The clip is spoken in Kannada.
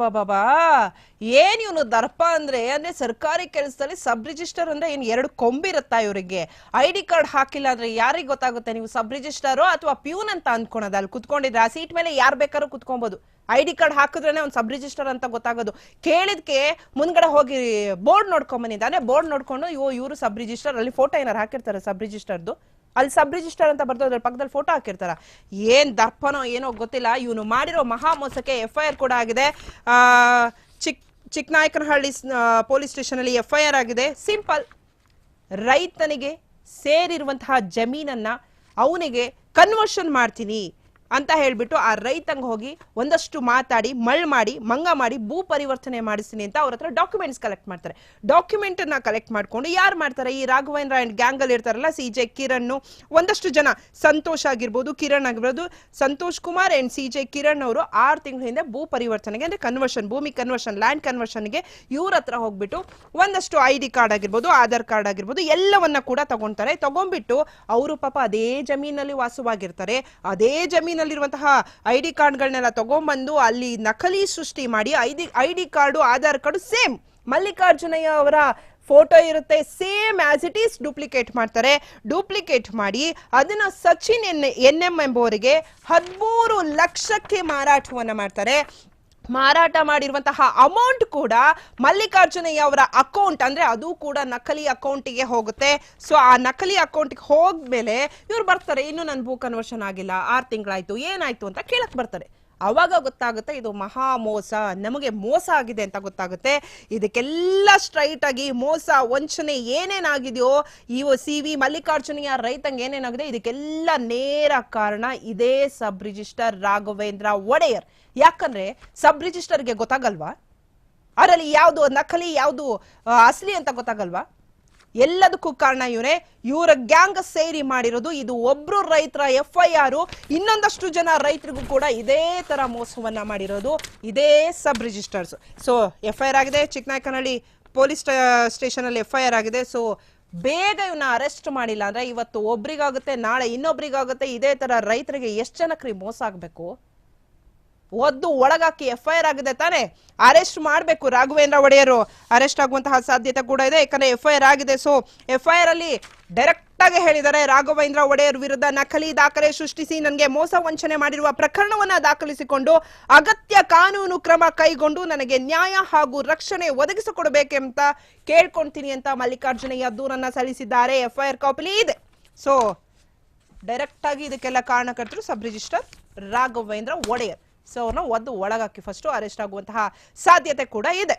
ಬಾಬಾ ಏನ್ ಇವನು ದರ್ಪ ಅಂದ್ರೆ ಸರ್ಕಾರಿ ಕೆಲಸದಲ್ಲಿ ಸಬ್ ರಿಜಿಸ್ಟರ್ ಅಂದ್ರೆ ಏನ್ ಎರಡು ಕೊಂಬಿರುತ್ತಾ ಇವರಿಗೆ ಐಡಿ ಕಾರ್ಡ್ ಹಾಕಿಲ್ಲ ಅಂದ್ರೆ ಯಾರಿಗೆ ಗೊತ್ತಾಗುತ್ತೆ ನೀವು ಸಬ್ ರಿಜಿಸ್ಟರ್ ಅಥವಾ ಪ್ಯೂನ್ ಅಂತ ಅನ್ಕೊಳೋದು ಅಲ್ಲಿ ಕುತ್ಕೊಂಡಿದ್ರೆ ಆ ಸೀಟ್ ಮೇಲೆ ಯಾರು ಬೇಕಾದ್ರೂ ಕುತ್ಕೊಬಹುದು ಐಡಿ ಕಾರ್ಡ್ ಹಾಕಿದ್ರೇನೆ ಒಂದು ಸಬ್ ರಿಜಿಸ್ಟರ್ ಅಂತ ಗೊತ್ತಾಗೋದು ಕೇಳಿದ್ಕೆ ಮುಂದ್ಗಡೆ ಹೋಗಿ ಬೋರ್ಡ್ ನೋಡ್ಕೊಂಡ್ ಬಂದಿದ್ದಾನೆ ಬೋರ್ಡ್ ನೋಡ್ಕೊಂಡು ಇವರು ಸಬ್ ರಿಜಿಸ್ಟರ್ ಅಲ್ಲಿ ಫೋಟೋ ಏನಾರು ಹಾಕಿರ್ತಾರೆ ಸಬ್ ರಿಜಿಸ್ಟರ್ದು ಅಲ್ಲಿ ಸಬ್ ರಿಜಿಸ್ಟರ್ ಅಂತ ಬರ್ದೋದ್ರ ಪಕ್ಕದಲ್ಲಿ ಫೋಟೋ ಹಾಕಿರ್ತಾರ ಏನ್ ದರ್ಪನೋ ಏನೋ ಗೊತ್ತಿಲ್ಲ ಇವನು ಮಾಡಿರೋ ಮಹಾ ಮೋಸಕ್ಕೆ FIR ಕೂಡ ಆಗಿದೆ ಚಿಕ್ಕನಾಯಕನಹಳ್ಳಿ ಪೊಲೀಸ್ ಸ್ಟೇಷನ್ ಅಲ್ಲಿ FIR ಆಗಿದೆ ಸಿಂಪಲ್ ರೈತನಿಗೆ ಸೇರಿರುವಂತಹ ಜಮೀನನ್ನ ಅವನಿಗೆ ಕನ್ವರ್ಷನ್ ಮಾಡ್ತೀನಿ ಅಂತ ಹೇಳ್ಬಿಟ್ಟು ಆ ರೈತಂಗೆ ಹೋಗಿ ಒಂದಷ್ಟು ಮಾತಾಡಿ ಮಳ್ ಮಾಡಿ ಮಂಗ ಮಾಡಿ ಭೂ ಪರಿವರ್ತನೆ ಮಾಡಿಸ್ತೀನಿ ಅಂತ ಅವ್ರ ಹತ್ರ ಡಾಕ್ಯುಮೆಂಟ್ಸ್ ಕಲೆಕ್ಟ್ ಮಾಡ್ತಾರೆ ಡಾಕ್ಯುಮೆಂಟ್ ನ ಕಲೆಕ್ಟ್ ಮಾಡ್ಕೊಂಡು ಯಾರು ಮಾಡ್ತಾರೆ ಈ ರಾಘವೇಂದ್ರ ಅಂಡ್ ಗ್ಯಾಂಗ್ ಅಲ್ಲಿ ಇರ್ತಾರಲ್ಲ CJ ಕಿರಣ್ ಒಂದಷ್ಟು ಜನ ಸಂತೋಷ್ ಆಗಿರ್ಬೋದು ಕಿರಣ್ ಆಗಿರ್ಬೋದು ಸಂತೋಷ್ ಕುಮಾರ್ ಅಂಡ್ CJ ಕಿರಣ್ ಅವರು 6 ತಿಂಗಳ ಹಿಂದೆ ಭೂ ಪರಿವರ್ತನೆಗೆ ಅಂದ್ರೆ ಕನ್ವರ್ಷನ್ ಭೂಮಿ ಕನ್ವರ್ಷನ್ ಲ್ಯಾಂಡ್ ಕನ್ವರ್ಷನ್ಗೆ ಇವ್ರ ಹತ್ರ ಹೋಗ್ಬಿಟ್ಟು ಒಂದಷ್ಟು ID ಕಾರ್ಡ್ ಆಗಿರ್ಬೋದು ಆಧಾರ್ ಕಾರ್ಡ್ ಆಗಿರ್ಬೋದು ಎಲ್ಲವನ್ನ ಕೂಡ ತಗೊಂತಾರೆ ತಗೊಂಡ್ಬಿಟ್ಟು ಅವರು ಪಾಪ ಅದೇ ಜಮೀನಲ್ಲಿ ವಾಸವಾಗಿರ್ತಾರೆ ಅದೇ ಜಮೀನಲ್ಲಿರುವಂತಹ ID ಕಾರ್ಡ್ಗಳನ್ನೆಲ್ಲ ತಗೊಂಡ್ಬಂದು ಅಲ್ಲಿ ನಕಲಿ ಸೃಷ್ಟಿ ಮಾಡಿ ID card Aadhaar card same Mallikarjunaiah ಅವರ ಫೋಟೋ ಇರುತ್ತೆ same as it is duplicate ಮಾಡ್ತಾರೆ ಡೂಪ್ಲಿಕೇಟ್ ಮಾಡಿ ಅದನ್ನ ಸಚಿನ್ NM ಎಂಬುವರಿಗೆ 13 ಲಕ್ಷಕ್ಕೆ ಮಾರಾಟವನ್ನ ಮಾಡ್ತಾರೆ ಮಾರಾಟ ಮಾಡಿರುವಂತಹ ಅಮೌಂಟ್ ಕೂಡ ಮಲ್ಲಿಕಾರ್ಜುನಯ್ಯ ಅವರ ಅಕೌಂಟ್ ಅಂದ್ರೆ ಅದು ಕೂಡ ನಕಲಿ ಅಕೌಂಟಿಗೆ ಹೋಗುತ್ತೆ ಸೊ ಆ ನಕಲಿ ಅಕೌಂಟ್ಗೆ ಹೋದ್ಮೇಲೆ ಇವ್ರು ಬರ್ತಾರೆ ಇನ್ನು ನನ್ನ ಭೂ ಕನ್ವರ್ಷನ್ ಆಗಿಲ್ಲ 6 ತಿಂಗಳಾಯ್ತು ಏನಾಯ್ತು ಅಂತ ಕೇಳಕ್ ಬರ್ತಾರೆ ಅವಾಗ ಗೊತ್ತಾಗುತ್ತೆ ಇದು ಮಹಾ ಮೋಸ ನಮಗೆ ಮೋಸ ಆಗಿದೆ ಅಂತ ಗೊತ್ತಾಗುತ್ತೆ ಇದಕ್ಕೆಲ್ಲ ಸ್ಟ್ರೈಟ್ ಆಗಿ ಮೋಸ ವಂಚನೆ ಏನೇನಾಗಿದೆಯೋ ಈ CV ಮಲ್ಲಿಕಾರ್ಜುನಯ್ಯ ರೈತಂಗೆ ಏನೇನಾಗಿದೆ ಇದಕ್ಕೆಲ್ಲ ನೇರ ಕಾರಣ ಇದೇ ಸಬ್ ರಿಜಿಸ್ಟರ್ ರಾಘವೇಂದ್ರ ಒಡೆಯರ್ ಯಾಕಂದ್ರೆ ಸಬ್ ರಿಜಿಸ್ಟರ್ಗೆ ಗೊತ್ತಾಗಲ್ವಾ ಅದರಲ್ಲಿ ಯಾವುದು ನಕಲಿ ಯಾವುದು ಅಸಲಿ ಅಂತ ಗೊತ್ತಾಗಲ್ವಾ ಎಲ್ಲದಕ್ಕೂ ಕಾರಣ ಇವರ ಗ್ಯಾಂಗ್ ಸೇರಿ ಮಾಡಿರೋದು ಇದು ಒಬ್ರು ರೈತರ FIR ಇನ್ನೊಂದಷ್ಟು ಜನ ರೈತರಿಗೂ ಕೂಡ ಇದೇ ತರ ಮೋಸವನ್ನ ಮಾಡಿರೋದು ಇದೇ ಸಬ್ ರಿಜಿಸ್ಟರ್ಸ್ ಸೊ FIR ಆಗಿದೆ ಚಿಕ್ಕನಾಯಕನಹಳ್ಳಿ ಪೊಲೀಸ್ ಸ್ಟೇಷನ್ ಅಲ್ಲಿ FIR ಆಗಿದೆ ಸೊ ಬೇಗ ಇವನ್ನ ಅರೆಸ್ಟ್ ಮಾಡಿಲ್ಲ ಅಂದ್ರೆ ಇವತ್ತು ಒಬ್ರಿಗಾಗುತ್ತೆ ನಾಳೆ ಇನ್ನೊಬ್ರಿಗಾಗುತ್ತೆ ಇದೇ ತರ ರೈತರಿಗೆ ಎಷ್ಟು ಜನಕ್ರಿ ಮೋಸ ಆಗ್ಬೇಕು ಒದ್ದು ಒಳಗಾಕಿ FIR ಆಗಿದೆ ತಾನೆ ಅರೆಸ್ಟ್ ಮಾಡಬೇಕು ರಾಘವೇಂದ್ರ ಒಡೆಯರು ಅರೆಸ್ಟ್ ಆಗುವಂತಹ ಸಾಧ್ಯತೆ ಕೂಡ ಇದೆ ಯಾಕಂದ್ರೆ FIR ಆಗಿದೆ ಸೊ FIR ಅಲ್ಲಿ ಡೈರೆಕ್ಟ್ ಆಗಿ ಹೇಳಿದ್ದಾರೆ ರಾಘವೇಂದ್ರ ಒಡೆಯರ್ ವಿರುದ್ಧ ನಕಲಿ ದಾಖಲೆ ಸೃಷ್ಟಿಸಿ ನನಗೆ ಮೋಸ ವಂಚನೆ ಮಾಡಿರುವ ಪ್ರಕರಣವನ್ನ ದಾಖಲಿಸಿಕೊಂಡು ಅಗತ್ಯ ಕಾನೂನು ಕ್ರಮ ಕೈಗೊಂಡು ನನಗೆ ನ್ಯಾಯ ಹಾಗೂ ರಕ್ಷಣೆ ಒದಗಿಸಿಕೊಡಬೇಕೆಂತ ಕೇಳ್ಕೊಂತೀನಿ ಅಂತ ಮಲ್ಲಿಕಾರ್ಜುನಯ್ಯ ದೂರನ್ನ ಸಲ್ಲಿಸಿದ್ದಾರೆ FIR ಕಾಪಿ ಇದೆ ಸೊ ಡೈರೆಕ್ಟ್ ಆಗಿ ಇದಕ್ಕೆಲ್ಲ ಕಾರಣಕರ್ತರು sub register Raghavendra Odeyar so ಅವ್ರನ್ನ ಒದ್ದು ಒಳಗಾಕಿ ಫಸ್ಟ್ ಅರೆಸ್ಟ್ ಆಗುವಂತಹ ಸಾಧ್ಯತೆ ಕೂಡ ಇದೆ